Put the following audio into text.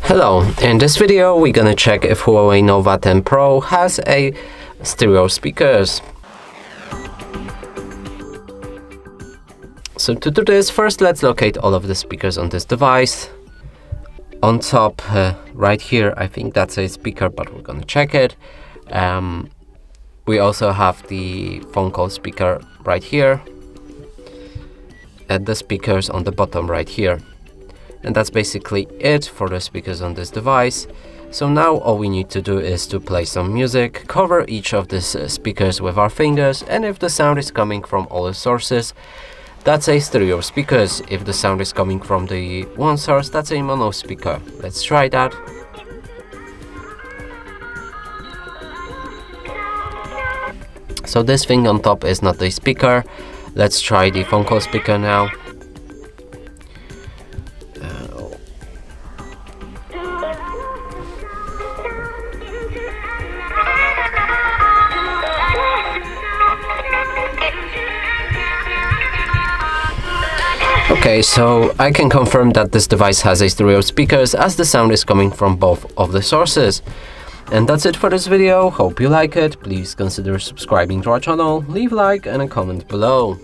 Hello, in this video we're gonna check if HUAWEI Nova 10 Pro has a stereo speakers. So to do this, first let's locate all of the speakers on this device. On top, right here, I think that's a speaker, but we're gonna check it. We also have the phone call speaker right here, and the speakers on the bottom right here. And that's basically it for the speakers on this device. So now all we need to do is to play some music, cover each of these speakers with our fingers, and if the sound is coming from all the sources, that's a stereo speakers. If the sound is coming from the one source, that's a mono speaker. Let's try that. So this thing on top is not a speaker. Let's try the phone call speaker now. Okay, so I can confirm that this device has a stereo speakers as the sound is coming from both of the sources. And that's it for this video. Hope you like it. Please consider subscribing to our channel, leave a like and a comment below.